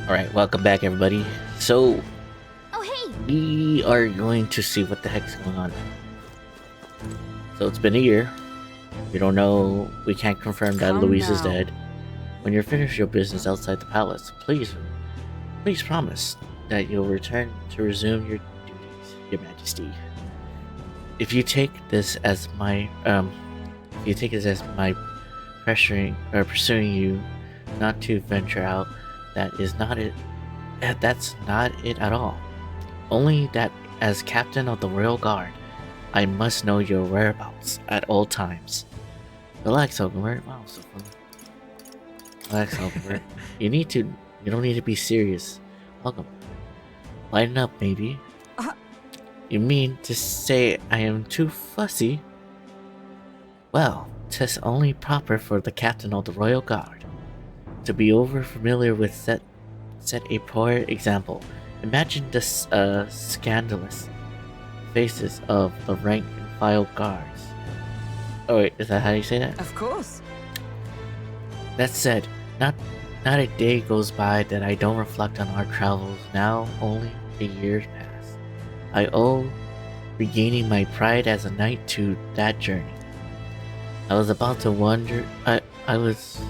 Alright, welcome back everybody. So, Oh, hey! we are going to see what the heck's going on. So it's been a year. We don't know, we can't confirm that Louise is dead. When you're finished your business outside the palace, please promise that you'll return to resume your duties, Your Majesty. If you take this as my, pursuing you not to venture out, that's not it at all. Only that as captain of the Royal Guard, I must know your whereabouts at all times. Relax, Ogenbert. Wow, so funny. Relax, Ogenbert. You don't need to be serious. Welcome. Lighten up, maybe. You mean to say I am too fussy? Well, 'tis only proper for the captain of the Royal Guard to be over familiar with set a poor example. Imagine the scandalous faces of the rank and file guards. Oh wait, is that how you say that? Of course. That said, not a day goes by that I don't reflect on our travels. Now only a year past. I owe regaining my pride as a knight to that journey. I was about to wander. I was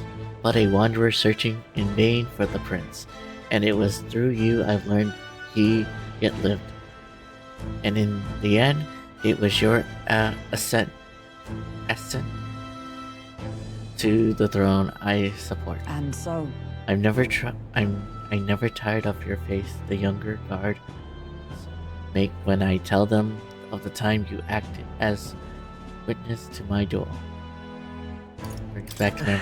but a wanderer searching in vain for the prince, and it was through you I've learned he yet lived. And in the end, it was your ascent to the throne I support. And so, I never tired of your face. The younger guard make when I tell them of the time you acted as witness to my duel. Brings back to them.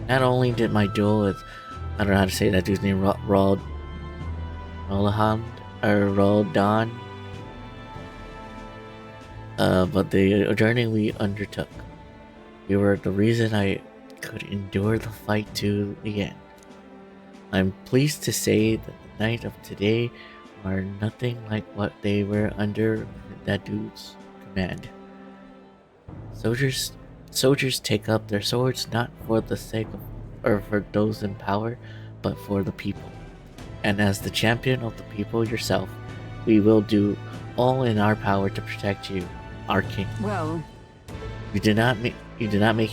Not only did my duel with, I don't know how to say that dude's name, Roldan, but the journey we undertook, you were the reason I could endure the fight to the end. I'm pleased to say that the night of today are nothing like what they were under that dude's command. Soldiers take up their swords not for the sake of, or for those in power, but for the people. And as the champion of the people yourself, we will do all in our power to protect you, our king. well, You did not make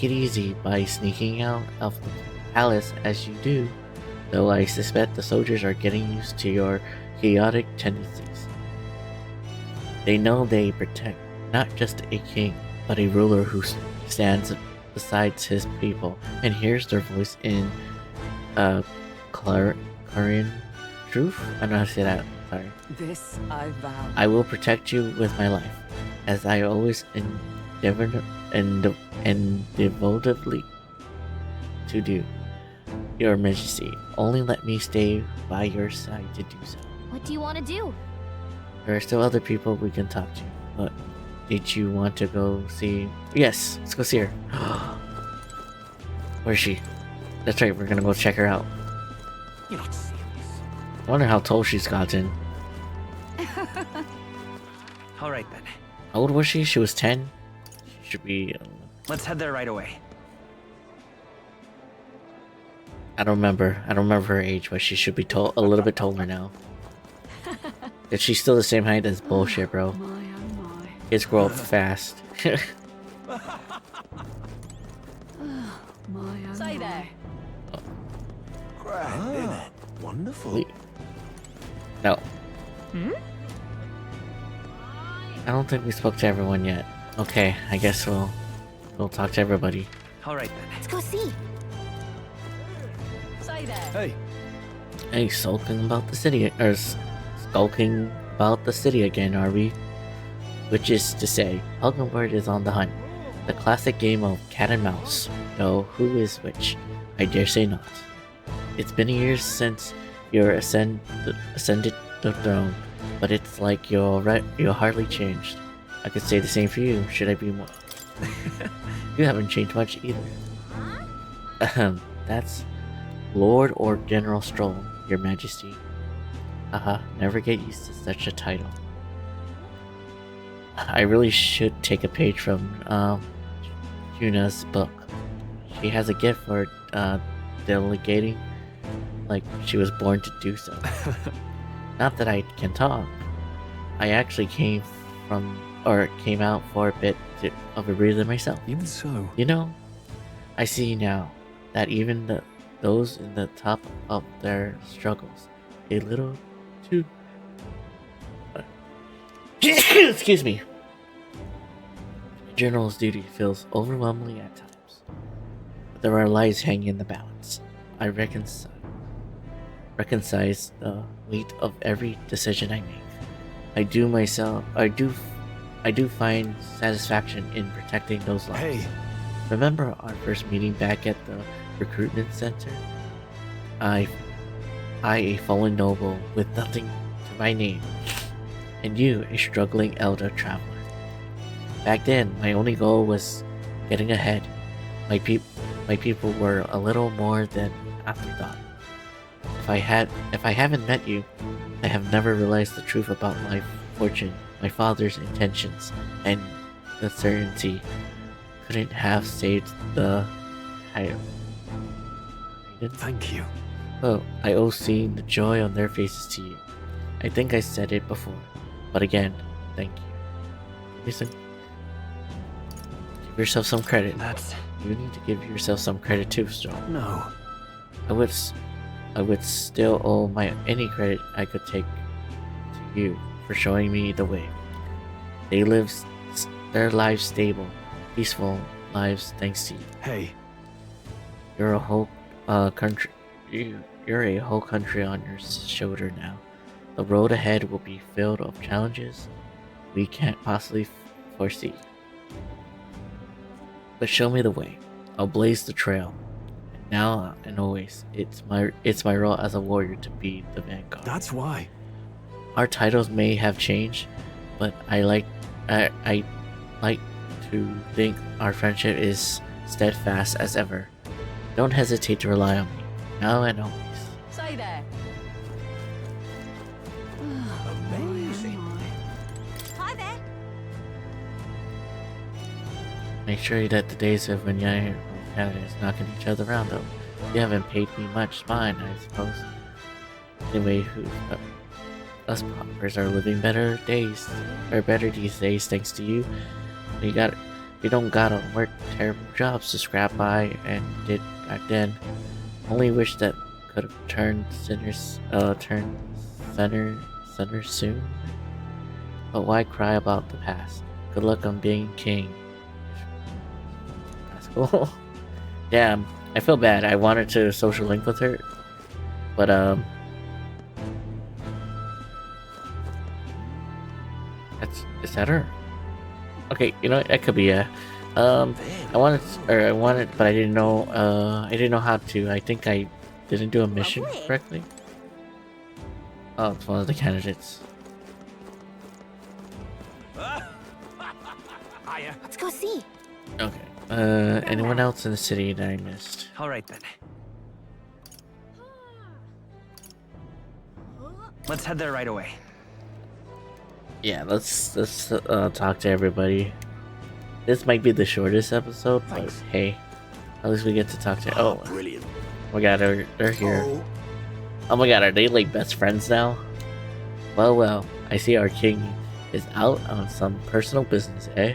it easy by sneaking out of the palace as you do, though I suspect the soldiers are getting used to your chaotic tendencies. They know they protect not just a king, but a ruler who stands beside his people and hears their voice in clarion truth. I don't know how to say that. Sorry. this I vow. I will protect you with my life, as I always endeavor and devotedly to do. Your Majesty, only let me stay by your side to do so. What do you want to do? There are still other people we can talk to, but did you want to go see? Yes, let's go see her. Where is she? That's right, we're gonna go check her out. You're not serious. I wonder how tall she's gotten. All right then. How old was she? She was 10? She should be... Let's head there right away. I don't remember her age, but she should be a little bit taller now. If she's still the same height, that's bullshit, bro. My oh my. Kids grow up fast. My oh Say my. there. Grand, isn't it? Wonderful. No. Hmm? I don't think we spoke to everyone yet. Okay, I guess we'll talk to everybody. All right then. Let's go see. Say there. Hey, Hey, skulking about the city again, are we? Which is to say, Huggleberg is on the hunt. The classic game of cat and mouse. Though who is which? I dare say not. It's been years since you ascended the throne, but it's like you're hardly changed. I could say the same for you. Should I be more? You haven't changed much either. That's Lord or General Stroll, Your Majesty. Never get used to such a title. I really should take a page from Juna's book. She has a gift for delegating like she was born to do so. Not that I can talk. I actually came out for a bit of a breather myself. Even so. You know, I see now that even those in the top of their struggles, a little too. Excuse me. General's duty feels overwhelmingly at times, but there are lives hanging in the balance. I reconcile the weight of every decision I make. I do find satisfaction in protecting those lives. Hey. Remember our first meeting back at the recruitment center? I, a fallen noble with nothing to my name, and you, a struggling elder traveler. Back then, my only goal was getting ahead. My people were a little more than afterthought. If I haven't met you, I have never realized the truth about my fortune, my father's intentions, and the certainty couldn't have saved the Hayden. Thank you. Oh, I owe seeing the joy on their faces to you. I think I said it before, but again, thank you. Listen, give yourself some credit. You need to give yourself some credit too, Storm. No. I would still owe any credit I could take to you for showing me the way. They live their lives stable, peaceful lives thanks to you. Hey. You're a whole country. You're a whole country on your shoulder now. The road ahead will be filled of challenges we can't possibly foresee. But show me the way. I'll blaze the trail. And now and always, it's my role as a warrior to be the vanguard. That's why. Our titles may have changed, but I like to think our friendship is steadfast as ever. Don't hesitate to rely on me, now and always. Say there. Amazing. Hi there. Make sure that the days of when you're is knocking each other around, though. You haven't paid me much mind, I suppose. Anyway, us paupers are living better these days thanks to you. You don't gotta work terrible jobs to scrap by and did back then. Only wish that could have turned center soon. But why cry about the past? Good luck on being king. That's cool. Yeah, I feel bad. I wanted to social link with her, but is that her? Okay, you know what? That could be I wanted, but I didn't know. I didn't know how to. I think I didn't do a mission correctly. Oh, it's one of the candidates. Hiya. Let's go see. Okay. Anyone else in the city that I missed? All right then. Let's head there right away. Yeah, let's talk to everybody. This might be the shortest episode, but Thanks. hey, at least we get to talk to. Oh, Brilliant. my God, they're here. Oh, Oh my God, are they like best friends now? Well, I see our king is out on some personal business, eh?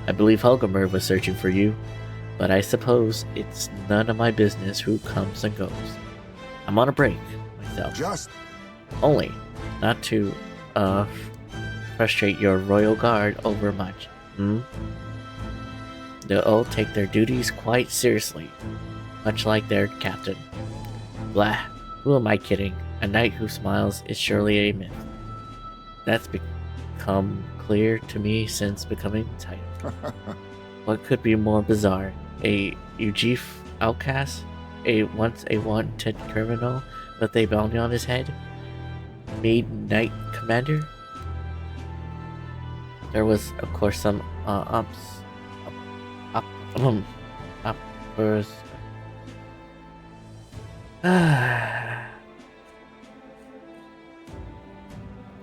I believe Helgamer was searching for you, but I suppose it's none of my business who comes and goes. I'm on a break myself. just Only not to frustrate your royal guard over much. They'll all take their duties quite seriously, much like their captain. Blah. Who am I kidding? A knight who smiles is surely a myth. That's become clear to me since becoming title. What could be more bizarre? A Ujif outcast? Once a wanted criminal with a bounty on his head? Made knight commander? There was, of course, some uppers.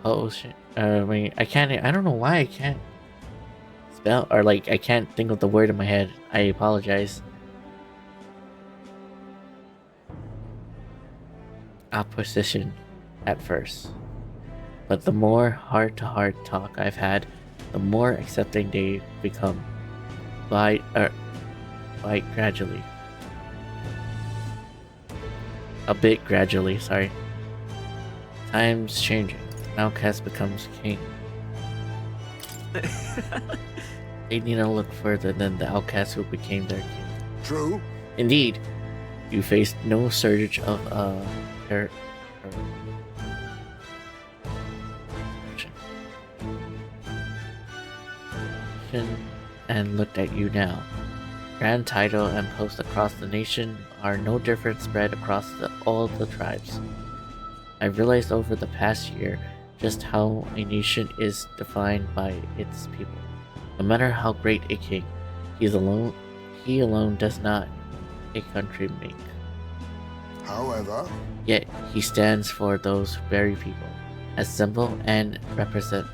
Oh shit! I mean, I can't. I don't know why I can't spell, or like I can't think of the word in my head. I apologize. opposition at first, but the more heart-to-heart talk I've had, the more accepting they become. By gradually. A bit gradually, sorry. Time's changing. An outcast becomes king. They need to look further than the outcast who became their king. True. Indeed, you faced no surge of and looked at you now. Grand title and post across the nation are no different spread across all the tribes. I've realized over the past year just how a nation is defined by its people. No matter how great a king, he alone does not a country make. However, Yet he stands for those very people, as symbol and representative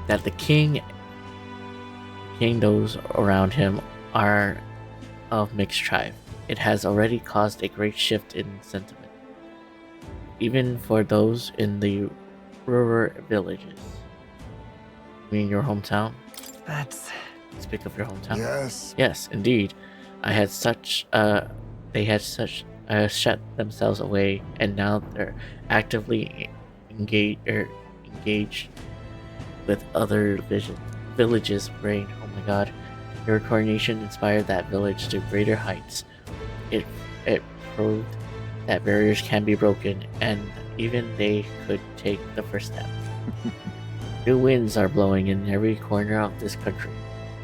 that the king those around him are of mixed tribe. It has already caused a great shift in sentiment, even for those in the rural villages. You mean your hometown? That's... Speak of your hometown. yes. Yes, indeed. They had shut themselves away, and now they're actively engaged with other villages' brain. Oh my god. Your coronation inspired that village to greater heights. It proved that barriers can be broken, and even they could take the first step. New winds are blowing in every corner of this country.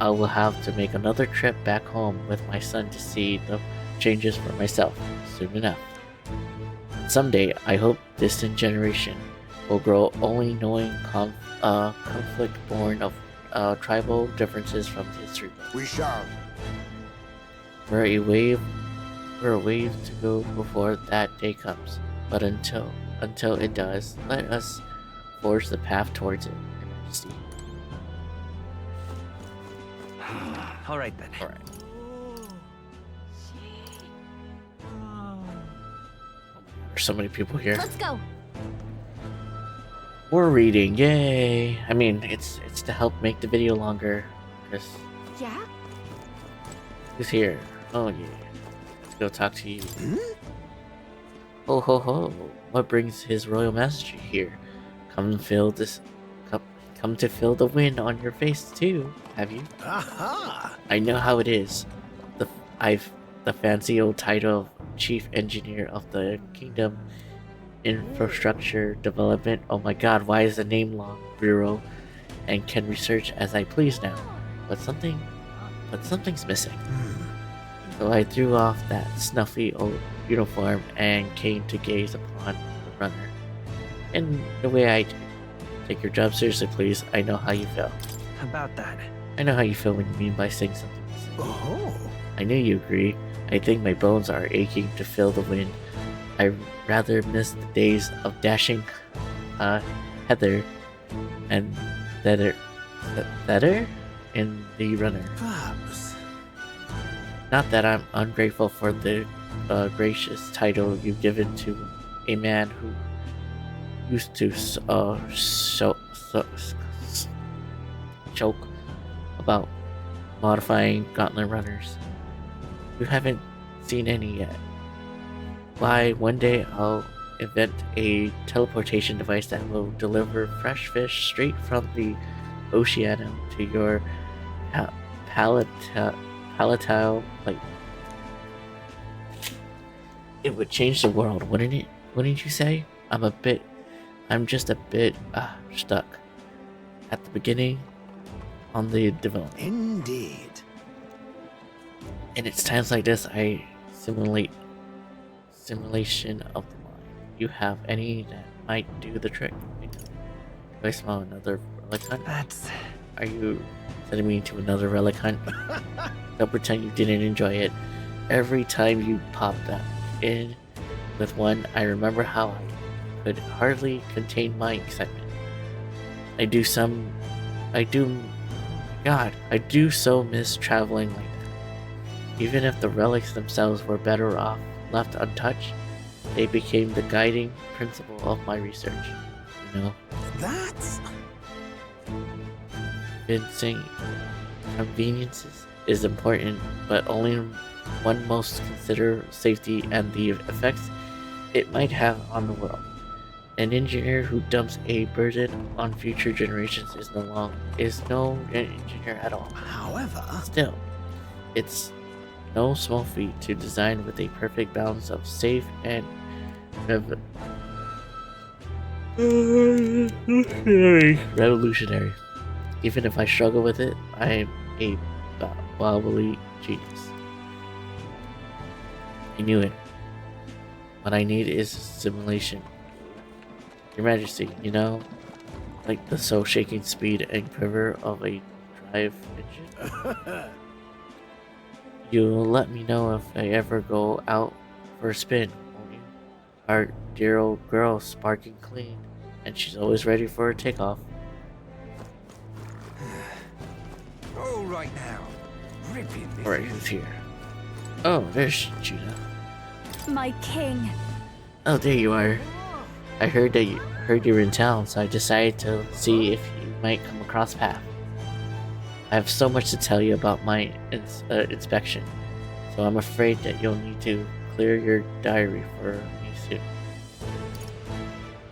I will have to make another trip back home with my son to see the changes for myself soon enough. Someday, I hope distant generation will grow only knowing conflict born of tribal differences from history. We shall. We're a wave to go before that day comes. But until it does, let us forge the path towards it, Your Majesty. All right then. All right. There's so many people here. Let's go. We're reading, yay! I mean, it's to help make the video longer. Because Yeah? who's here? Oh yeah. Let's go talk to you. Ho ho ho! What brings His Royal Majesty here? Come to feel the wind on your face too. Have you? Aha! I know how it is. The fancy old title of Chief Engineer of the Kingdom Infrastructure Development. Oh my god, why is the name long? Bureau, and can research as I please now. But something's missing. So I threw off that snuffy old uniform and came to gaze upon the runner. In the way I do. Take your job seriously, please. I know how you feel. About that. I know how you feel when you mean by saying something missing. Oh. I knew you agree. I think my bones are aching to feel the wind. I rather miss the days of dashing Heather and Feather in the runner. Perhaps. Not that I'm ungrateful for the gracious title you've given to a man who used to choke about modifying gauntlet runners. You haven't seen any yet. Why, one day I'll invent a teleportation device that will deliver fresh fish straight from the oceanum to your palatine plate. It would change the world, wouldn't it? Wouldn't you say? I'm just a bit stuck at the beginning on the development. Indeed. And it's times like this I simulation of the mind. You have any that might do the trick? Do I smell another relic hunt? That's... Are you sending me to another relic hunt? Don't pretend you didn't enjoy it. Every time you popped up in with one, I remember how I could hardly contain my excitement. I do so miss traveling like that. Even if the relics themselves were better off left untouched, they became the guiding principle of my research. You know, That's... convincing conveniences is important, but only one must consider safety and the effects it might have on the world. An engineer who dumps a burden on future generations is no engineer at all. However... Still, it's no small feat to design with a perfect balance of safe and revolutionary. Even if I struggle with it, I am a wobbly genius. I knew it. What I need is simulation. Your Majesty, you know, like the soul-shaking speed and quiver of a drive engine. You'll let me know if I ever go out for a spin, won't you? Our dear old girl's sparking clean, and she's always ready for a takeoff. All right now. Ripping this. Alright, who's here? Oh, there's Judah. My king. Oh, there you are. I heard you were in town, so I decided to see if you might come across path. I have so much to tell you about my inspection, so I'm afraid that you'll need to clear your diary for me soon.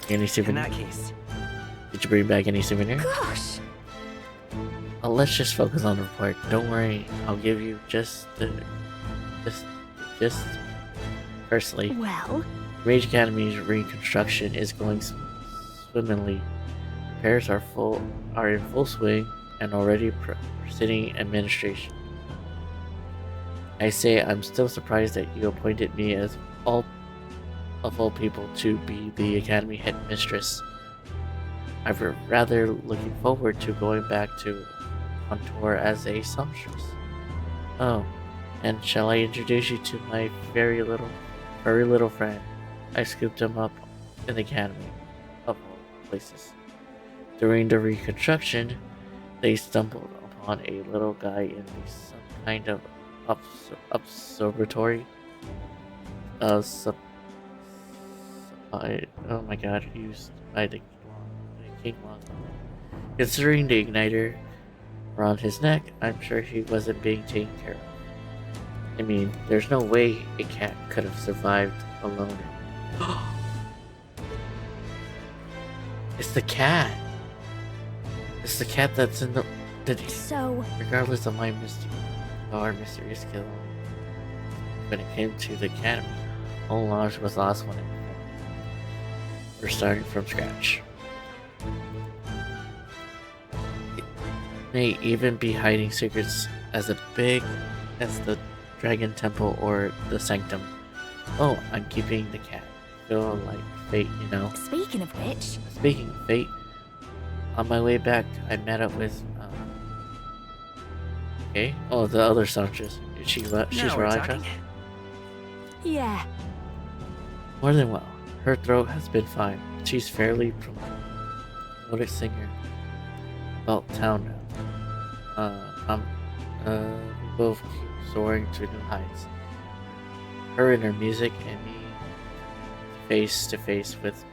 Any In souvenir? that case, Did you bring back any souvenir? Gosh. Let's just focus on the report. Don't worry, I'll give you just personally. Well, Rage Academy's reconstruction is going swimmingly. Repairs are in full swing and already proceeding administration. I say I'm still surprised that you appointed me as all people to be the Academy headmistress. I'm rather looking forward to going back to Contour as a songstress. Oh, and shall I introduce you to my very little friend? I scooped him up in the Academy, of all places. During the reconstruction, they stumbled upon a little guy in some kind of observatory. Oh my god, used by the King Long. Considering the igniter around his neck, I'm sure he wasn't being taken care of. I mean, there's no way a cat could have survived alone. It's the cat! It's the cat that's in the... so Regardless of my mysterious skill, when it came to the academy, Olange was the last one. We're starting from scratch. It may even be hiding secrets as big as the Dragon Temple or the Sanctum. Oh, I'm keeping the cat. Feel like fate, you know. speaking of which, Speaking of fate, on my way back, I met up with, okay. Oh, the other songstress. She's now we're right. talking. yeah, More than well. Her throat has been fine. She's fairly prolific singer. About town now. We both keep soaring to new heights. Her and her music, and me face to face with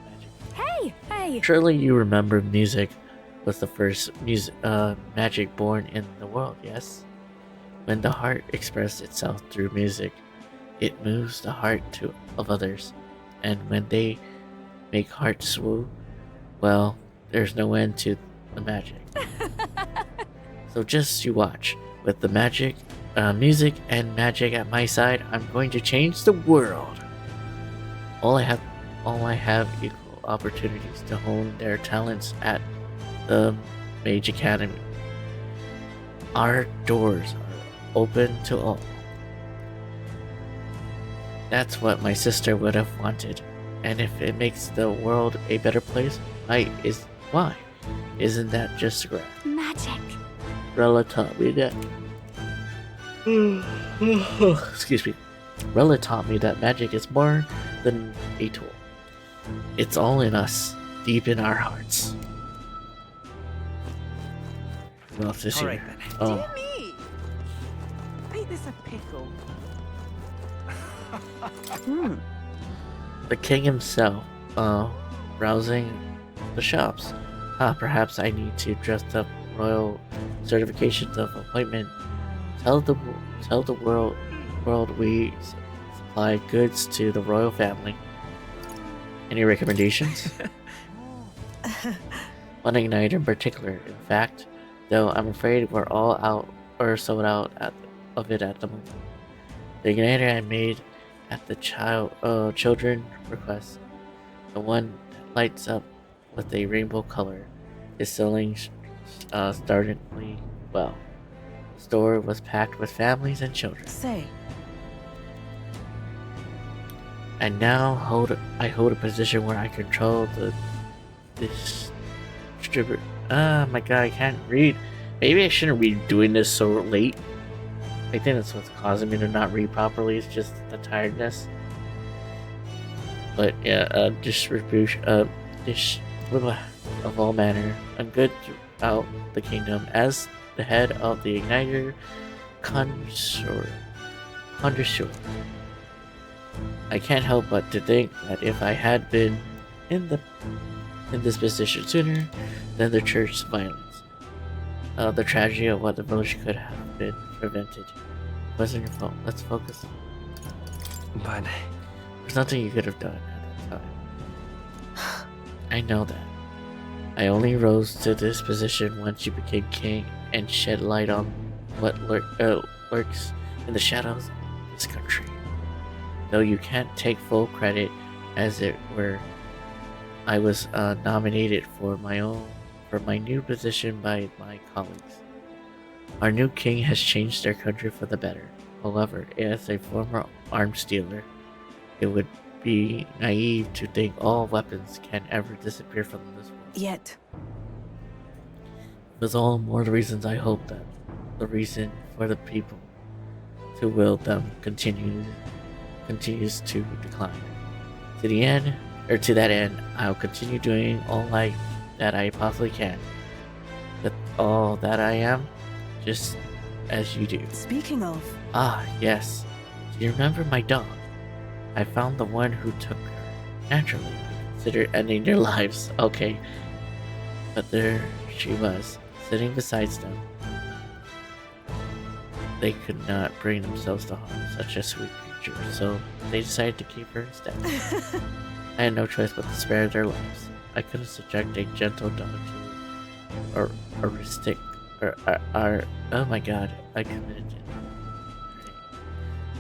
magic. hey, Surely you remember music was the first magic born in the world, yes? When the heart expresses itself through music, it moves the heart of others. And when they make hearts swoon, well, there's no end to the magic. So just you watch. With the music and magic at my side, I'm going to change the world. All I have equal opportunities to hone their talents at the Mage Academy. Our doors are open to all. That's what my sister would have wanted, and if it makes the world a better place, why? Isn't that just a graph? magic. Rella taught me that. Excuse me. Rella taught me that magic is more than a tool. It's all in us, deep in our hearts. Who else is All here? right then. Oh, Dear me! this a pickle? The king himself, browsing the shops. Perhaps I need to dress up royal certifications of appointment. Tell the world we supply goods to the royal family. Any recommendations? One ignite in particular, in fact, though I'm afraid we're all out or sold out of it at the moment. The igniter I made at the children request, the one that lights up with a rainbow color, is selling startlingly well. The store was packed with families and children. Say, And now I hold a position where I control the distributor. My god, I can't read. Maybe I shouldn't be doing this so late. I think that's what's causing me to not read properly. It's just the tiredness. But yeah, distribution, of all manner, and good throughout the kingdom. As the head of the igniter connoisseur, I can't help but to think that if I had been in this position sooner, then the church's violence, the tragedy of what the village could have been prevented. It wasn't your fault. Let's focus. But There's nothing you could have done at that time. I know that. I only rose to this position once you became king and shed light on what lurks in the shadows of this country. Though you can't take full credit, as it were, I was nominated for my new position by my colleagues. Our new king has changed our country for the better. However, as a former arms dealer, it would be naive to think all weapons can ever disappear from this world. yet. It was all more the reasons I hope that the reason for the people to will them continues to decline. To that end, I'll continue doing all that I possibly can. That all that I am, just as you do. Speaking of, Ah, yes. Do you remember my dog? I found the one who took her. Naturally, I considered ending their lives. Okay. But there she was, sitting beside them. They could not bring themselves to harm such a sweet creature, so they decided to keep her instead. I had no choice but to spare their lives. I couldn't subject a gentle dog to oh my god, I committed it.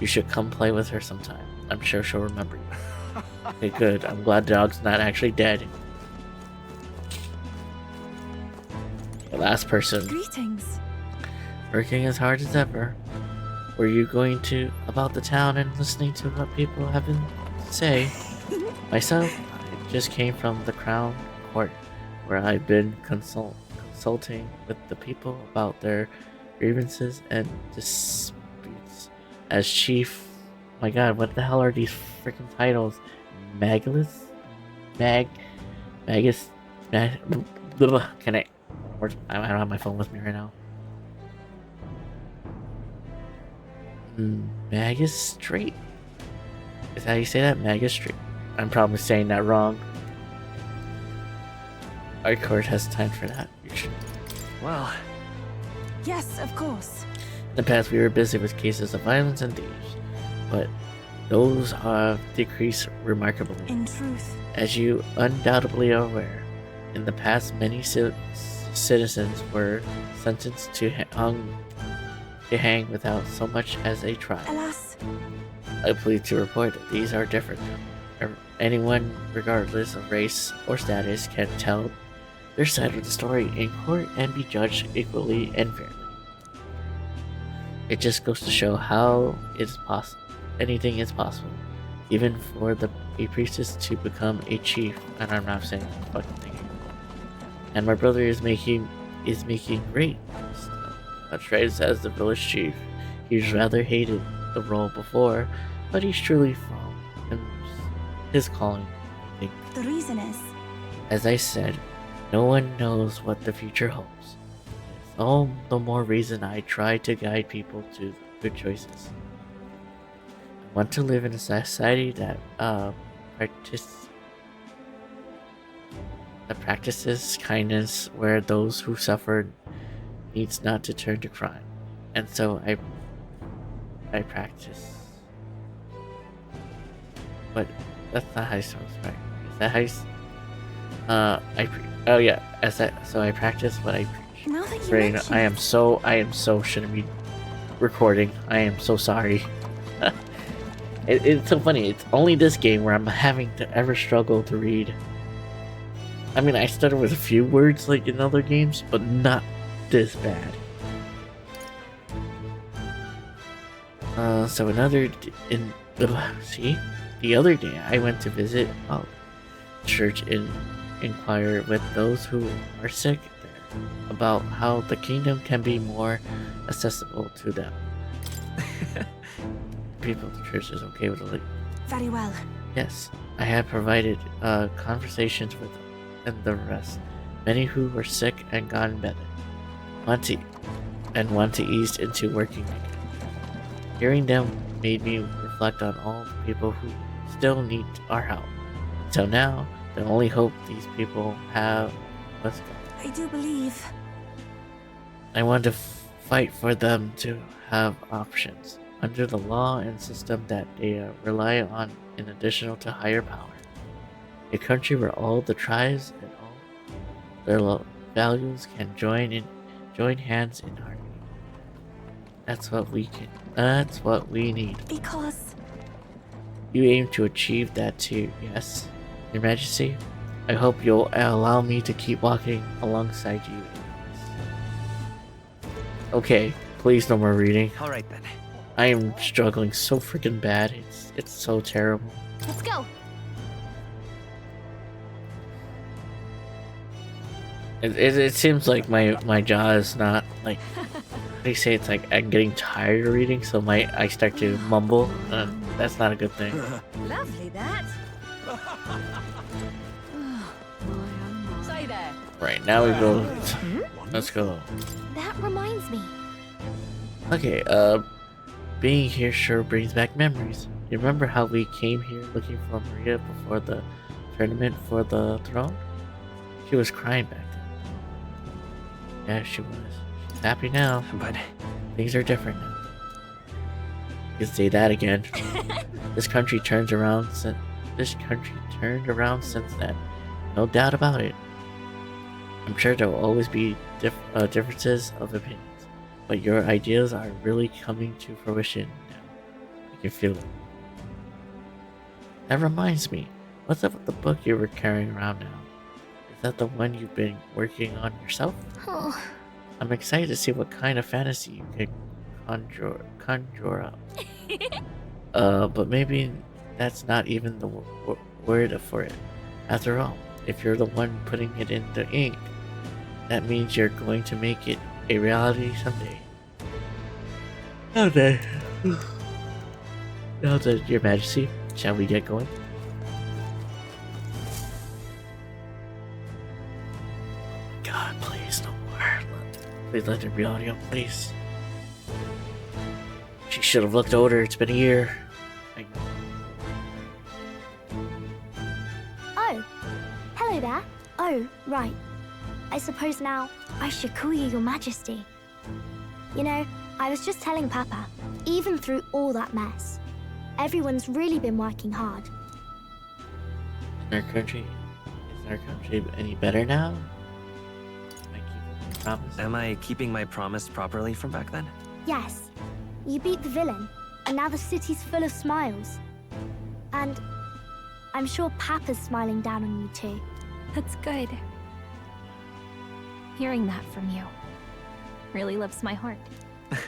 You should come play with her sometime. I'm sure she'll remember you. Okay, good. I'm glad the dog's not actually dead. The last person. Greetings. Working as hard as ever. Were you going about the town and listening to what people have been to say? Myself, I just came from the crown court, where I've been consulting with the people about their grievances and disputes. As chief, my god, what the hell are these freaking titles? Magus? Magus? Can I don't have my phone with me right now. Magistrate? Is that how you say that? Magistrate. I'm probably saying that wrong. Our court has time for that. You should. well, Yes, of course. In the past, we were busy with cases of violence and thieves, but those have decreased remarkably. In truth. As you undoubtedly are aware, in the past, many citizens were sentenced to hang without so much as a trial. Alas. I plead to report that these are different now. Anyone, regardless of race or status, can tell their side of the story in court and be judged equally and fairly. It just goes to show how it's possible. Anything is possible, even for a priestess to become a chief. And I'm not saying that fucking thing. And my brother is making great strides as the village chief. He's rather hated the role before, but he's truly found his calling, I think. The reason is. As I said, no one knows what the future holds. It's all the more reason I try to guide people to good choices. I want to live in a society that practices kindness, where those who suffer needs not to turn to crime. And so I practice. But that's not how you spell right. Is that how you? Oh yeah. So I practice what I preach. Now that you Right. mention I am so shouldn't be recording. I am so sorry. It's so funny. It's only this game where I'm having to ever struggle to read. I mean, I stutter with a few words like in other games, but not this bad. So the other day I went to visit a church and inquire with those who are sick there about how the kingdom can be more accessible to them. People at the church is okay with it. very well. Yes, I have provided conversations with them and the rest, many who were sick and gotten better, want to ease into working again. Hearing them made me reflect on all the people who still need our help. Until now, the only hope these people have was God. I do believe. I want to fight for them to have options under the law and system that they rely on in addition to higher power. A country where all the tribes and all their values can join hands in harmony. That's what we need. Because You aim to achieve that too, yes, Your Majesty. I hope you'll allow me to keep walking alongside you in this. Okay, please no more reading. All right then. I am struggling so freaking bad. It's so terrible. let's go. It seems like my jaw is not like they say it's like I'm getting tired of reading, so I start to mumble. That's not a good thing. Lovely that. Say there. Right now we go. Let's go. That reminds me. Okay. Being here sure brings back memories. You remember how we came here looking for Maria before the tournament for the throne? She was crying back then. Yeah, she was. She's happy now. But Things are different now. You can say that again. This country turned around since then. No doubt about it. I'm sure there will always be differences of opinions, but your ideas are really coming to fruition now. I can feel it. That reminds me, what's up with the book you were carrying around now? Is that the one you've been working on yourself? Oh, I'm excited to see what kind of fantasy you can conjure up. But maybe that's not even the word for it. After all, if you're the one putting it in the ink, that means you're going to make it a reality someday. Okay. Now then, Your Majesty, shall we get going? God, please, no more. Please let there be audio, please. She should have looked older. It's been a year. Oh, hello there. Oh, right. I suppose now I should call you Your Majesty. You know, I was just telling Papa, even through all that mess, everyone's really been working hard. Is our country any better now? Am I keeping my promise? am I keeping my promise properly from back then? Yes, you beat the villain, and now the city's full of smiles. And I'm sure Papa's smiling down on you too. That's good. Hearing that from you really lifts my heart. It's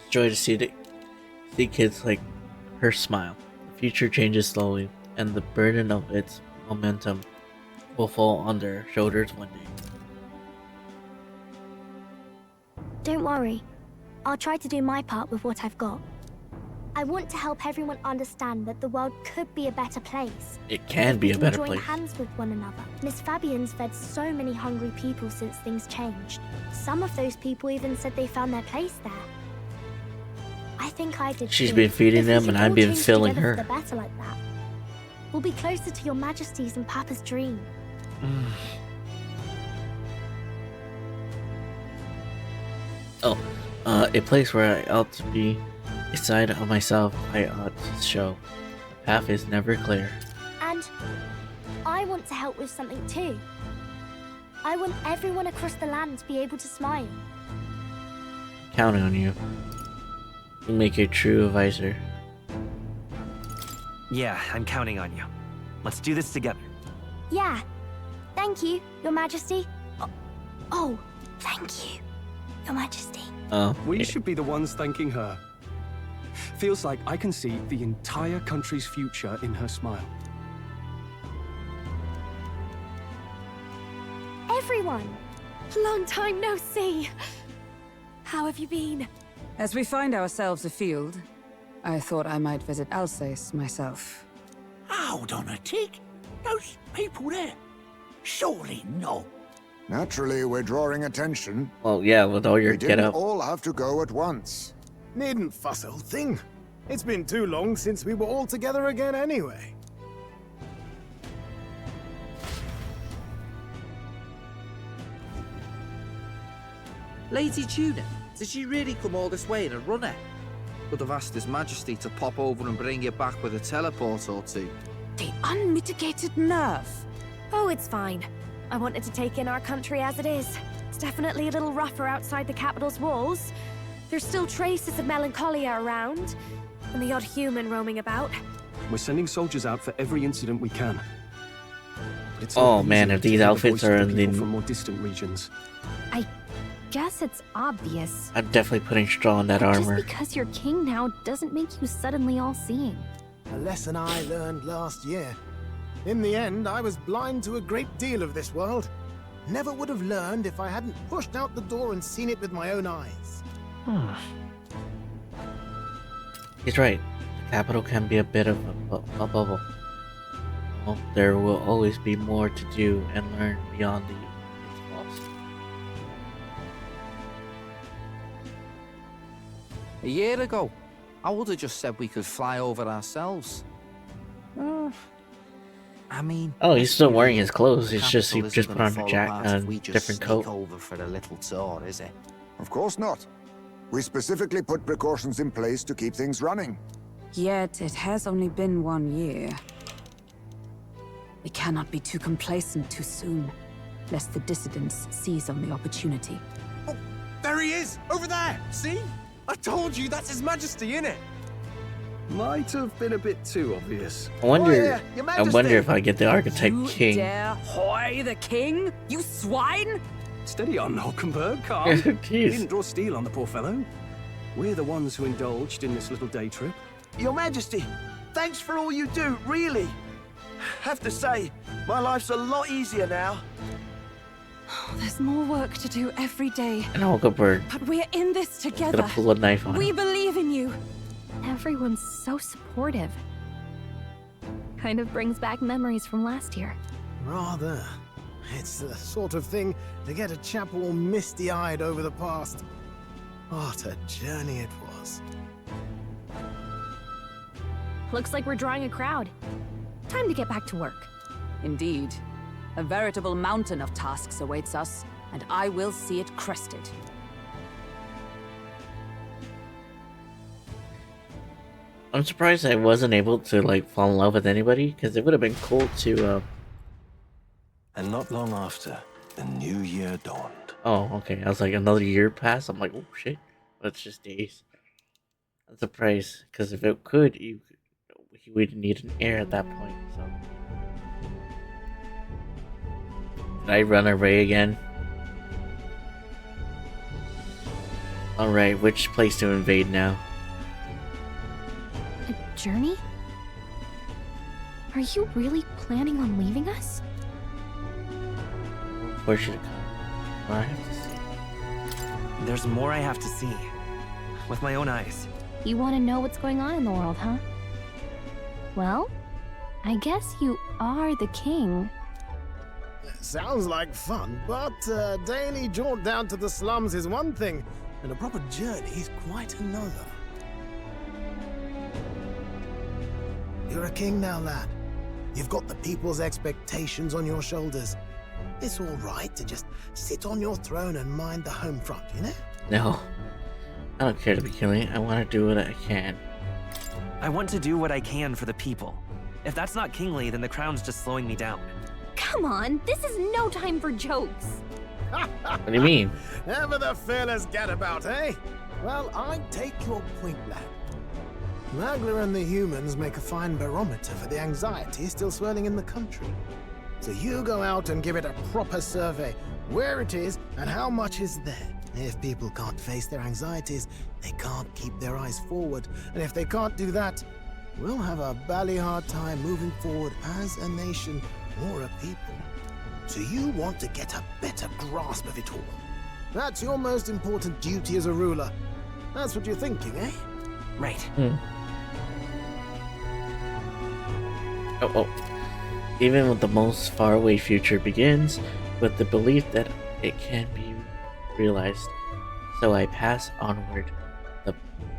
joy to see kids like her smile. The future changes slowly, and the burden of its momentum will fall on their shoulders one day. Don't worry. I'll try to do my part with what I've got. I want to help everyone understand that the world could be a better place. It can be a We better join place. hands with one another. Miss Fabian's fed so many hungry people since things changed. Some of those people even said they found their place there. I think I did She's too. been feeding If we them could and I've all been change filling together her. for the better like that, we'll be closer to your Majesty's and Papa's dream. A place where I ought to be, a side of myself I ought to show. The path is never clear. And I want to help with something too. I want everyone across the land to be able to smile. Counting on you. You make a true advisor. Yeah, I'm counting on you. Let's do this together. Yeah. Thank you, Your Majesty. Oh, thank you, Your Majesty. We should be the ones thanking her. Feels like I can see the entire country's future in her smile. Everyone. Long time no see. How have you been? As we find ourselves afield, I thought I might visit Alsace myself. Hold on a tick. Those people there. Surely not. Naturally, we're drawing attention. Well, yeah, with all your We get didn't up. all have to go at once. Needn't fuss, old thing. It's been too long since we were all together again anyway. Lady Tuna, did she really come all this way in a runner? Would have asked His Majesty to pop over and bring you back with a teleport or two. The unmitigated nerve. Oh, it's fine. I wanted to take in our country as it is. It's definitely a little rougher outside the capital's walls. There's still traces of melancholia around, and the odd human roaming about. We're sending soldiers out for every incident we can. But it's Oh not man, easy if to these hear the outfits voices are of in people the... from more distant regions. Guess it's obvious. I'm definitely putting straw in that But armor. just because you're king now doesn't make you suddenly all-seeing. A lesson I learned last year. In the end, I was blind to a great deal of this world. Never would have learned if I hadn't pushed out the door and seen it with my own eyes. He's right. The capital can be a bit of a bubble. Well, there will always be more to do and learn beyond its walls. A year ago, I would have just said we could fly over ourselves. I mean... Oh, he's still wearing his clothes. the It's just he capital just isn't put on gonna a fall apart if we just different sneak coat. over for a little tour, is it? Of course not. We specifically put precautions in place to keep things running. Yet it has only been 1 year. We cannot be too complacent too soon, lest the dissidents seize on the opportunity. Oh, there he is! Over there! See? I told you that's His Majesty, innit? Might have been a bit too obvious. I wonder. yeah, Your I wonder Majesty. if I get the Architect You King. dare hoy the king? You swine! Steady on, Hulkenberg, calm. We Jeez. didn't draw steel on the poor fellow. We're the ones who indulged in this little day trip. Your Majesty, thanks for all you do, really. Have to say, my life's a lot easier now. There's more work to do every day, And I'll go bird. but we're in this Gonna together. pull a knife on We him. believe in you. Everyone's so supportive. Kind of brings back memories from last year. Rather. It's the sort of thing to get a chap all misty-eyed over the past. What a journey it was. Looks like we're drawing a crowd. Time to get back to work. Indeed. A veritable mountain of tasks awaits us, and I will see it crested. I'm surprised I wasn't able to like fall in love with anybody, because it would have been cool to. And not long after, the new year dawned. Oh, okay. I was like, another year passed. I'm like, oh shit. But it's just days. I'm surprised, because if it could, he would need an heir at that point. So. Did I run away again? Alright, which place to invade now? A journey? Are you really planning on leaving us? Where should it come? What I have to see. There's more I have to see. With my own eyes. You want to know what's going on in the world, huh? Well, I guess you are the king. Sounds like fun, but a daily jaunt down to the slums is one thing, and a proper journey is quite another. You're a king now, lad. You've got the people's expectations on your shoulders. It's all right to just sit on your throne and mind the home front, you know? No. I don't care to be killing. I want to do what I can. I want to do what I can for the people. If that's not kingly, then the crown's just slowing me down. Come on, this is no time for jokes. What do you mean? Ever the fearless gadabout, eh? Well, I take your point, lad. Magler and the humans make a fine barometer for the anxiety still swirling in the country. So you go out and give it a proper survey, where it is and how much is there. If people can't face their anxieties, they can't keep their eyes forward. And if they can't do that, we'll have a bally hard time moving forward as a nation or a people. So you want to get a better grasp of it all. That's your most important duty as a ruler. That's what you're thinking, eh? Right. Oh. Even with the most faraway future begins with the belief that it can be realized. So I pass onward.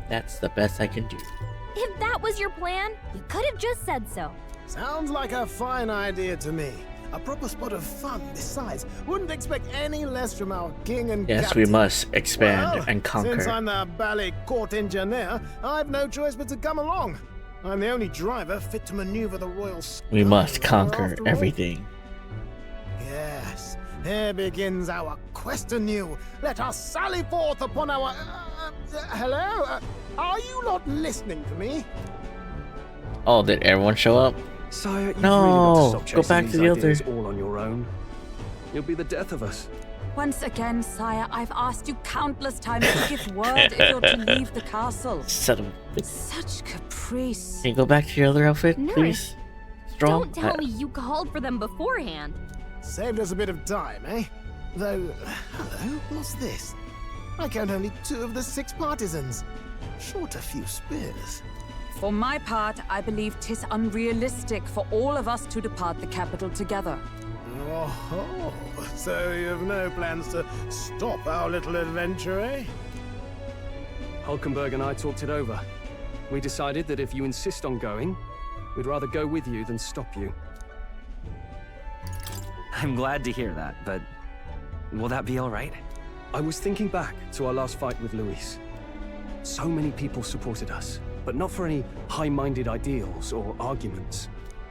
That's the best I can do. If that was your plan, you could have just said so. Sounds like a fine idea to me. A proper spot of fun besides. Wouldn't expect any less from our king and Yes, captain. we must expand Well, and conquer. Since I'm the ballet court engineer, I've no choice but to come along. I'm the only driver fit to maneuver the royal sky. We must conquer after all. everything. Yes, here begins our quest anew. Let us sally forth upon our... hello? Are you not listening to me? Oh, did everyone show up? Sire, you've No, really got to stop go chasing back to these the other. ideas all on your own. You'll be the death of us. Once again, sire, I've asked you countless times to give word if you're to leave the castle. Son of a bitch. Such caprice. Can you go back to your other outfit, Nurse, please? Strong? Don't tell me you called for them beforehand. Saved us a bit of time, eh? Though, hello, what's this? I count only 2 of the 6 partisans. Short a few spears. For my part, I believe 'tis unrealistic for all of us to depart the capital together. Oh, so you've no plans to stop our little adventure, eh? Hulkenberg and I talked it over. We decided that if you insist on going, we'd rather go with you than stop you. I'm glad to hear that, but will that be all right? I was thinking back to our last fight with Luis. So many people supported us, but not for any high-minded ideals or arguments.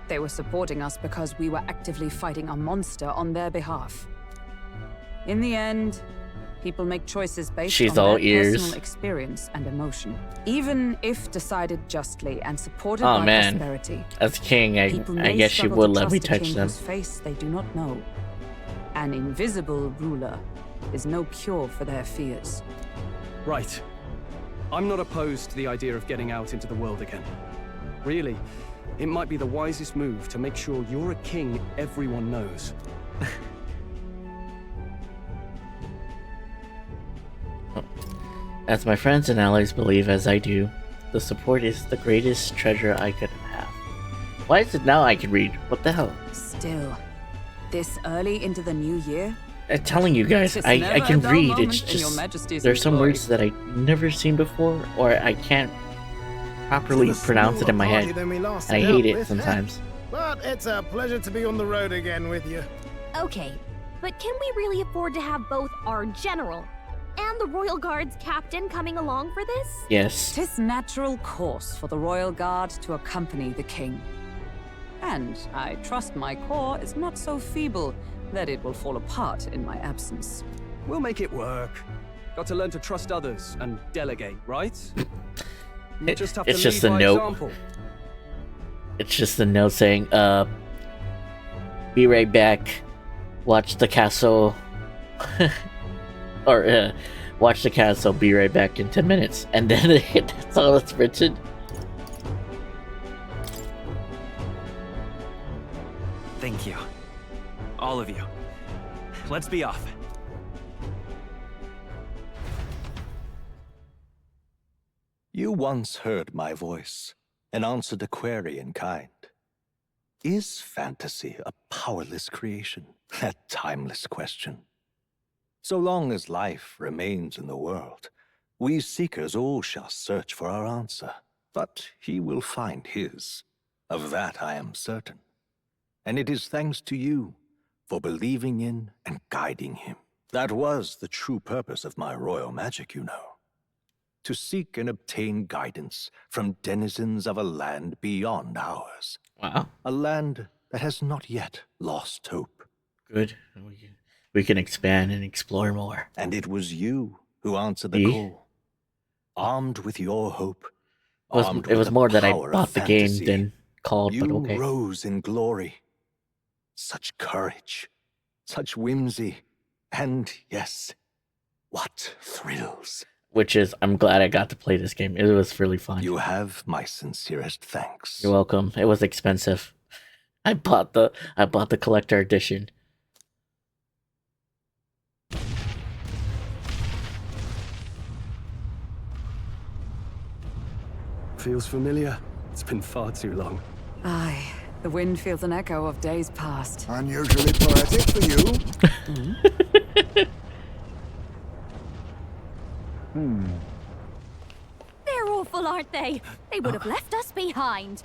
They were supporting us because we were actively fighting a monster on their behalf. In the end, people make choices based She's on all their ears. personal experience and emotion. Even if decided justly and supported Oh, by man. prosperity, As king, I people may guess she struggle would to let me trust a touch king them. whose face they do not know. An invisible ruler is no cure for their fears. Right. I'm not opposed to the idea of getting out into the world again. Really, it might be the wisest move to make sure you're a king everyone knows. As my friends and allies believe as I do, the support is the greatest treasure I could have. Why is it now I can read? What the hell? Still, this early into the new year, I'm telling you guys, It's I never can a dull read, moment it's in Your just, Majesty's there's some employ. words that I've never seen before, or I can't properly It was a pronounce it in my smaller head, party than we last and I set out hate it with, sometimes. But it's a pleasure to be on the road again with you. Okay, but can we really afford to have both our general and the Royal Guard's captain coming along for this? Yes. 'Tis natural course for the Royal Guard to accompany the king. And I trust my corps is not so feeble that it will fall apart in my absence. We'll make it work. Got to learn to trust others and delegate, right? You just have to It's just lead a by note. example. It's just a note saying, be right back, watch the castle, or, watch the castle, be right back in 10 minutes, and then that's all it's written. Thank you. All of you. Let's be off. You once heard my voice and answered a query in kind. Is fantasy a powerless creation? A timeless question. So long as life remains in the world, we seekers all shall search for our answer. But he will find his. Of that I am certain. And it is thanks to you for believing in and guiding him. That was the true purpose of my royal magic, you know. To seek and obtain guidance from denizens of a land beyond ours. Wow. A land that has not yet lost hope. Good. We can expand and explore more. And it was you who answered the call. Armed with your hope. It was more that I bought the game than called, but okay. You rose in glory. Such courage. Such whimsy. And yes, what thrills. Which is, I'm glad I got to play this game. It was really fun. You have my sincerest thanks. You're welcome. It was expensive. I bought the collector edition. Feels familiar. It's been far too long. Aye, the wind feels an echo of days past. Unusually poetic for you. They're awful, aren't they? They would have left us behind.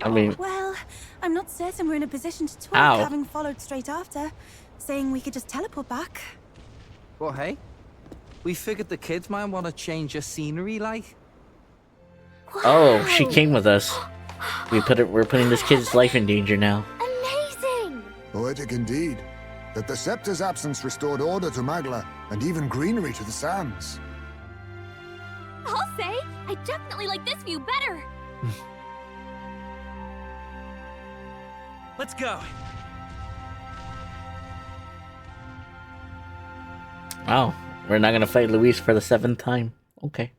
I mean... Well, I'm not certain we're in a position to talk, Ow. having followed straight after. Saying we could just teleport back. Well, hey, we figured the kids might want to change your scenery, like. Oh, she came with us. We're putting this kid's life in danger now. Amazing! Poetic indeed. That the scepter's absence restored order to Magla, and even greenery to the sands. I'll say, I definitely like this view better. Let's go. Wow, we're not gonna fight Luis for the 7th time. Okay.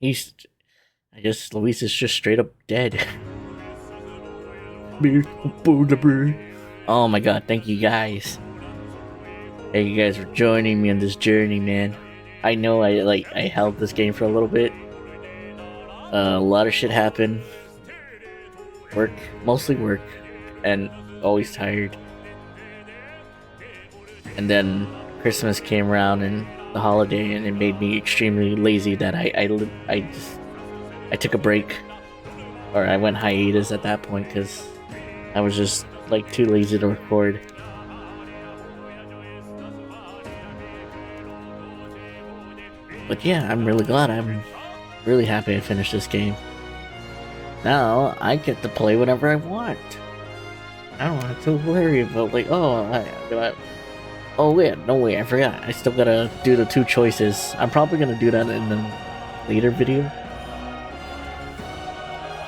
I guess Luis is just straight up dead. Oh my god, thank you guys. Thank you guys for joining me on this journey, man. I know I held this game for a little bit. A lot of shit happened. Work, mostly work, and always tired. And then Christmas came around and the holiday, and it made me extremely lazy that I took a break, or I went hiatus at that point because I was just like too lazy to record. But yeah, I'm really glad. I'm really happy I finished this game. Now I get to play whatever I want. I don't have to worry about like, oh wait, no way, I forgot. I still gotta do the 2 choices. I'm probably gonna do that in a later video.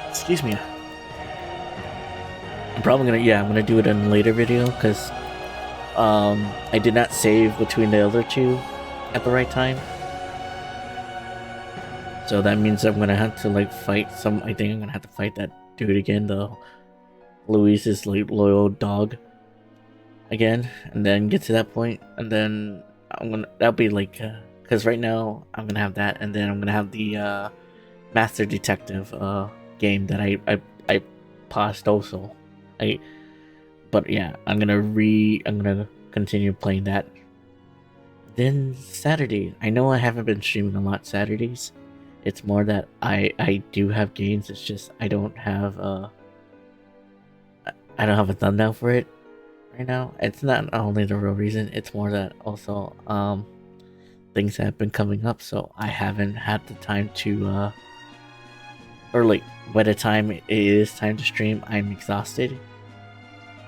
Excuse me. I'm gonna do it in a later video because I did not save between the other 2 at the right time. So that means I'm gonna have to like fight I think I'm gonna have to fight that dude again, the Luis's like loyal dog again, and then get to that point, and then that'll be like because right now I'm gonna have that, and then I'm gonna have the Master Detective game that I paused also. But yeah, I'm gonna continue playing that. Then Saturday, I know I haven't been streaming a lot Saturdays. It's more that I do have games. It's just I don't have a thumbnail for it right now. It's not only the real reason. It's more that also things have been coming up, so I haven't had the time to or like by the time it is time to stream, I'm exhausted.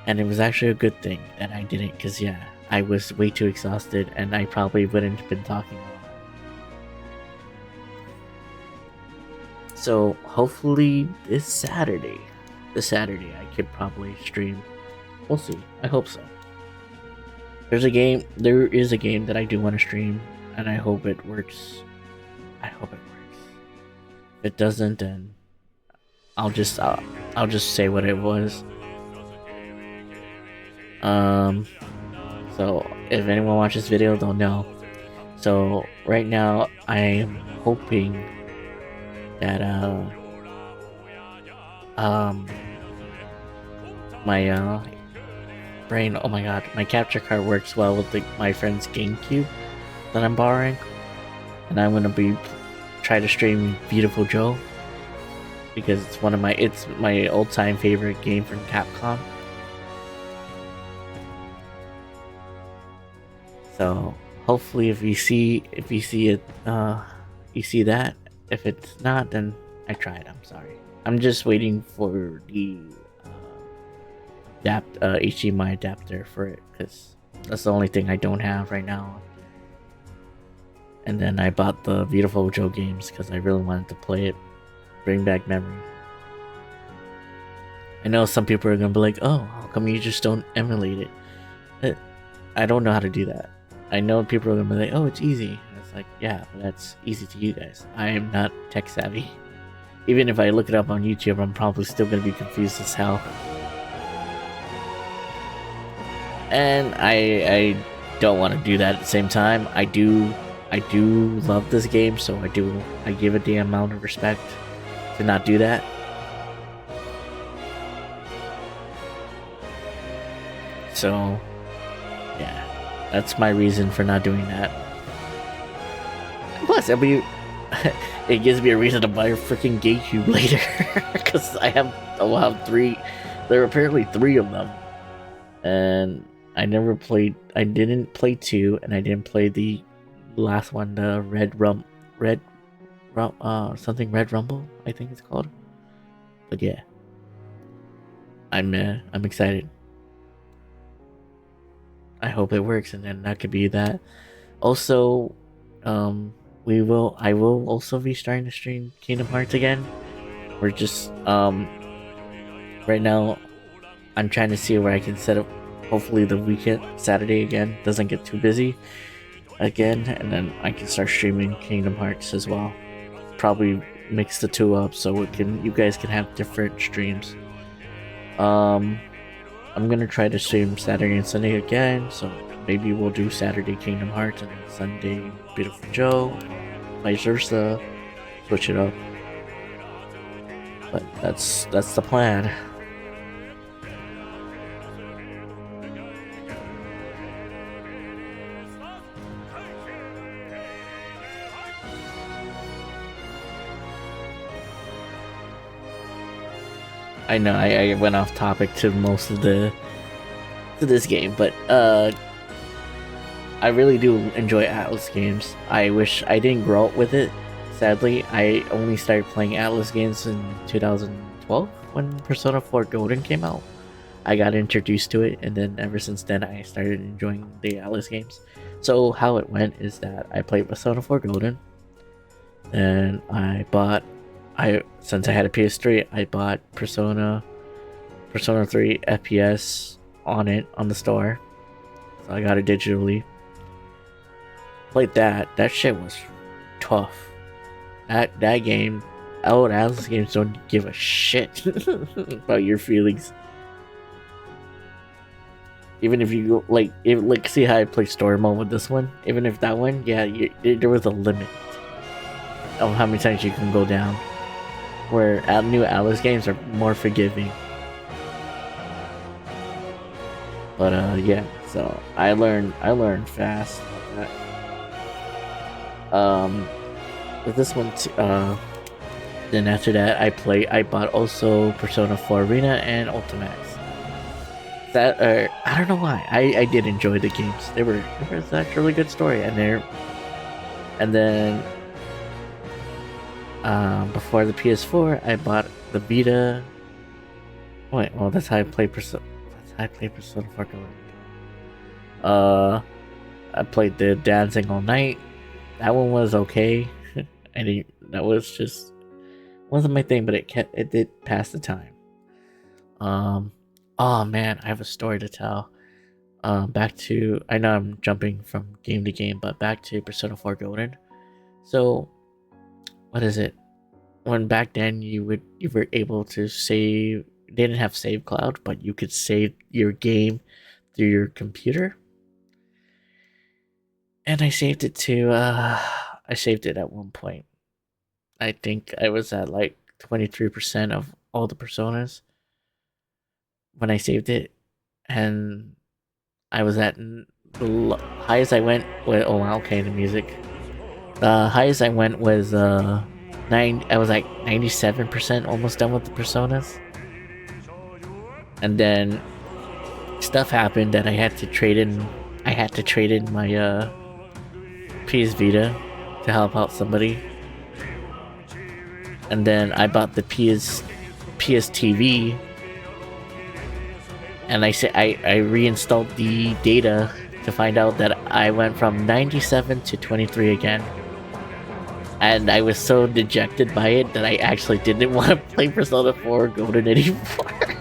And it was actually a good thing that I didn't, because yeah, I was way too exhausted and I probably wouldn't have been talking a lot. So hopefully this Saturday I could probably stream. We'll see. I hope so. There is a game that I do want to stream, and I hope it works. If it doesn't, then I'll just say what it was. So if anyone watches this video, they'll know. So right now I am hoping that my brain, oh my god, my capture card works well with my friend's GameCube that I'm borrowing, and I'm gonna be try to stream Beautiful Joe because it's my old-time favorite game from Capcom. So hopefully if you see it, you see that. If it's not, then I tried. I'm sorry. I'm just waiting for the HDMI adapter for it because that's the only thing I don't have right now. And then I bought the Beautiful Joe games because I really wanted to play it, bring back memory. I know some people are gonna be like, "Oh, how come you just don't emulate it?" I don't know how to do that. I know people are gonna be like, "Oh, it's easy." It's like, yeah, but that's easy to you guys. I am not tech savvy. Even if I look it up on YouTube, I'm probably still gonna be confused as hell. And I don't want to do that at the same time. I do love this game, so I give it the amount of respect to not do that. So yeah, that's my reason for not doing that. Plus, I mean, it gives me a reason to buy a freaking GameCube later because I'll have 3. There are apparently 3 of them, and I didn't play 2, and I didn't play the last one, the Red Rumble, I think it's called. But yeah, I'm excited. I hope it works, and then that could be that. Also, I will also be starting to stream Kingdom Hearts again. We're just right now I'm trying to see where I can set up hopefully the weekend Saturday again doesn't get too busy again, and then I can start streaming Kingdom Hearts as well. Probably mix the 2 up so you guys can have different streams. I'm gonna try to stream Saturday and Sunday again, so maybe we'll do Saturday Kingdom Hearts and then Sunday Beautiful Joe, vice versa, switch it up. But that's the plan. I know I went off topic to most of this game, but I really do enjoy Atlas games. I wish I didn't grow up with it. Sadly, I only started playing Atlas games in 2012 when Persona 4 Golden came out. I got introduced to it, and then ever since then I started enjoying the Atlas games. So how it went is that I played Persona 4 Golden, and since I had a PS3, I bought Persona 3 FPS on the store. So I got it digitally. Played that. That shit was tough. That game, old Atlas games don't give a shit about your feelings. Even if you go, see how I play story mode with this one. Even if that one, yeah, there was a limit of how many times you can go down. Where new Atlas games are more forgiving. But yeah, so I learned fast about that. With this one, then after that, I bought also Persona 4 Arena and Ultimax. That I don't know why I did enjoy the games. There was actually a really good story, and then before the PS4, I bought the Vita. Wait, well, that's how I play Persona. That's how I play Persona 4 Golden. I played the Dancing All Night. That one was okay. That was just wasn't my thing, but it did pass the time. Oh man, I have a story to tell. Back to, I know I'm jumping from game to game, but back to Persona 4 Golden. So, what is it? When back then you were able to save. They didn't have save cloud, but you could save your game through your computer. And I saved it at one point. I think I was at like 23% of all the personas when I saved it, and I was at the highest I went with. Oh wow, okay, the music. The highest I went was I was like 97%, almost done with the personas, and then stuff happened that I had to trade in. I had to trade in my PS Vita to help out somebody, and then I bought the PS TV, and I reinstalled the data to find out that I went from 97 to 23 again. And I was so dejected by it that I actually didn't want to play Persona 4 Golden anymore.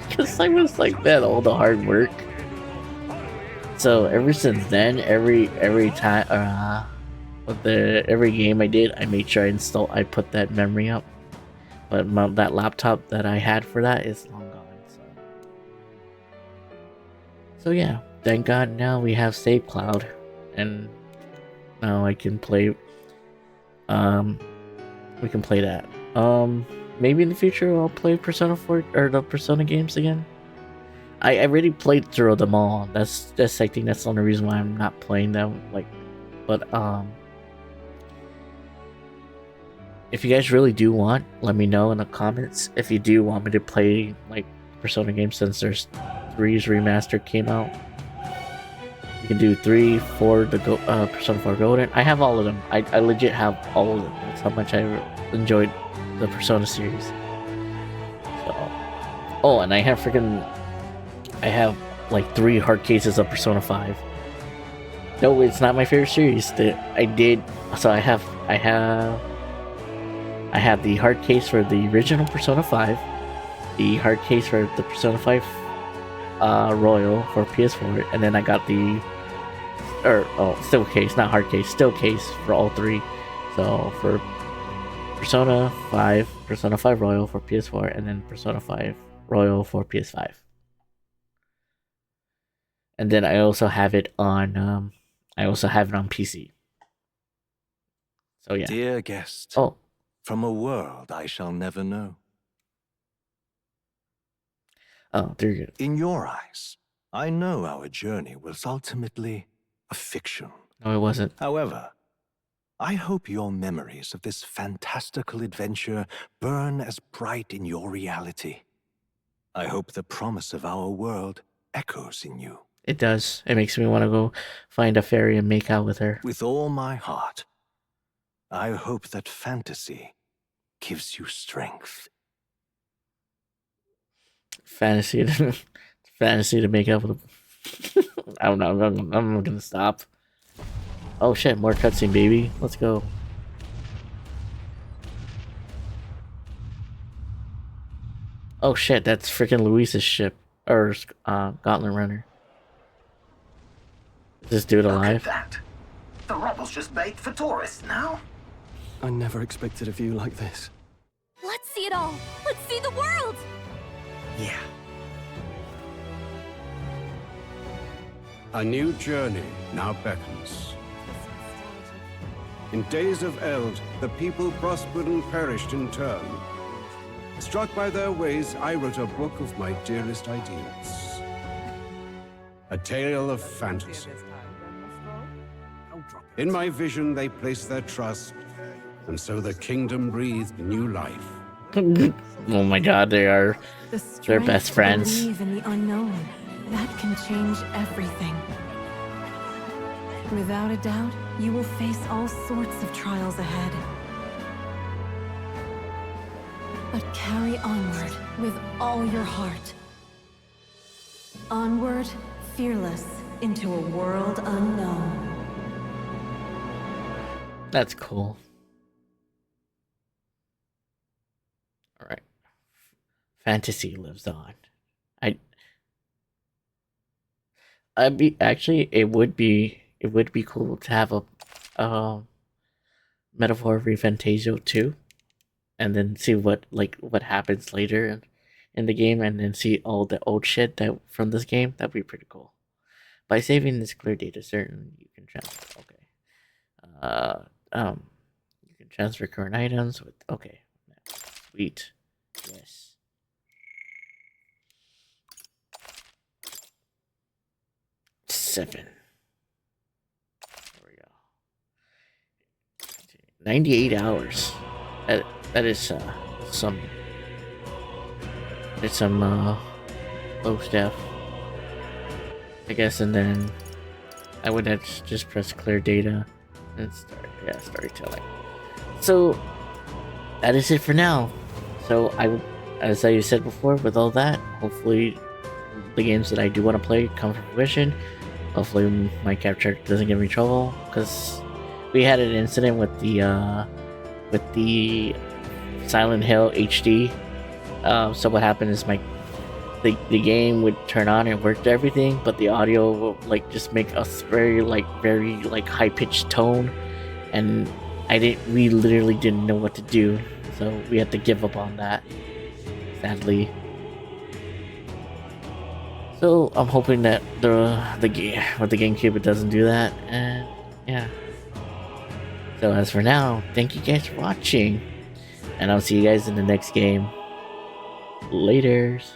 Because I was like, man, all the hard work. So ever since then, every time, every game I did, I made sure I put that memory up. But that laptop that I had for that is long gone. So yeah, thank God now we have Save Cloud, and now I can play. We can play that. Maybe in the future I'll play Persona 4 or the Persona games again. I already played through them all. That's I think that's the only reason why I'm not playing them. But if you guys really do want, let me know in the comments. If you do want me to play like Persona games, since there's 3's remastered came out. You can do 3, 4, Persona 4 Golden. I have all of them. I legit have all of them. That's how much I enjoyed the Persona series. So, oh, and I have like 3 hard cases of Persona 5. No, it's not my favorite series. I have the hard case for the original Persona 5, the hard case for the Persona 5 Royal for PS4, and then I got the still case, not hard case, still case for all 3. So for Persona 5 Royal for PS4, and then Persona 5 Royal for PS5. And then I also have it on PC. So yeah. Dear guest. Oh. From a world I shall never know. Oh, there you go. In your eyes, I know our journey was ultimately a fiction. No, it wasn't. However, I hope your memories of this fantastical adventure burn as bright in your reality. I hope the promise of our world echoes in you. It does. It makes me want to go find a fairy and make out with her. With all my heart, I hope that fantasy gives you strength. Fantasy to make out with I don't know. I'm gonna stop. Oh shit, more cutscene, baby. Let's go. Oh shit, that's freaking Luis's ship. Or, Gauntlet Runner. Is this dude alive? Look at that. The rubble's just baked for tourists now. I never expected a view like this. Let's see it all. Let's see the world. Yeah. A new journey now beckons. In days of eld, the people prospered and perished in turn. Struck by their ways, I wrote a book of my dearest ideals. A tale of fantasy. In my vision, they placed their trust, and so the kingdom breathed new life. Oh my god, they're best friends. Believe in the unknown. That can change everything. Without a doubt, you will face all sorts of trials ahead. But carry onward with all your heart. Onward, fearless, into a world unknown. That's cool. Alright. Fantasy lives on. It would be cool to have a metaphorrefantazio 2, and then see what happens later in the game, and then see all the old shit that from this game. That'd be pretty cool. By saving this clear data, certain you can transfer. Okay. You can can transfer current items with. Okay, sweet. Yes. Seven. There we go. 98 hours. That is some. It's some low stuff, I guess, and then I would have to just press clear data and start. Yeah, storytelling. So that is it for now. So as I said before, with all that, hopefully the games that I do want to play come to fruition. Hopefully my capture doesn't get me in trouble, because we had an incident with the Silent Hill HD. So what happened is the game would turn on and work everything, but the audio will like just make a very high pitched tone, and we literally didn't know what to do, so we had to give up on that, sadly. So I'm hoping that the GameCube it doesn't do that, and yeah. So as for now, thank you guys for watching, and I'll see you guys in the next game. Laters.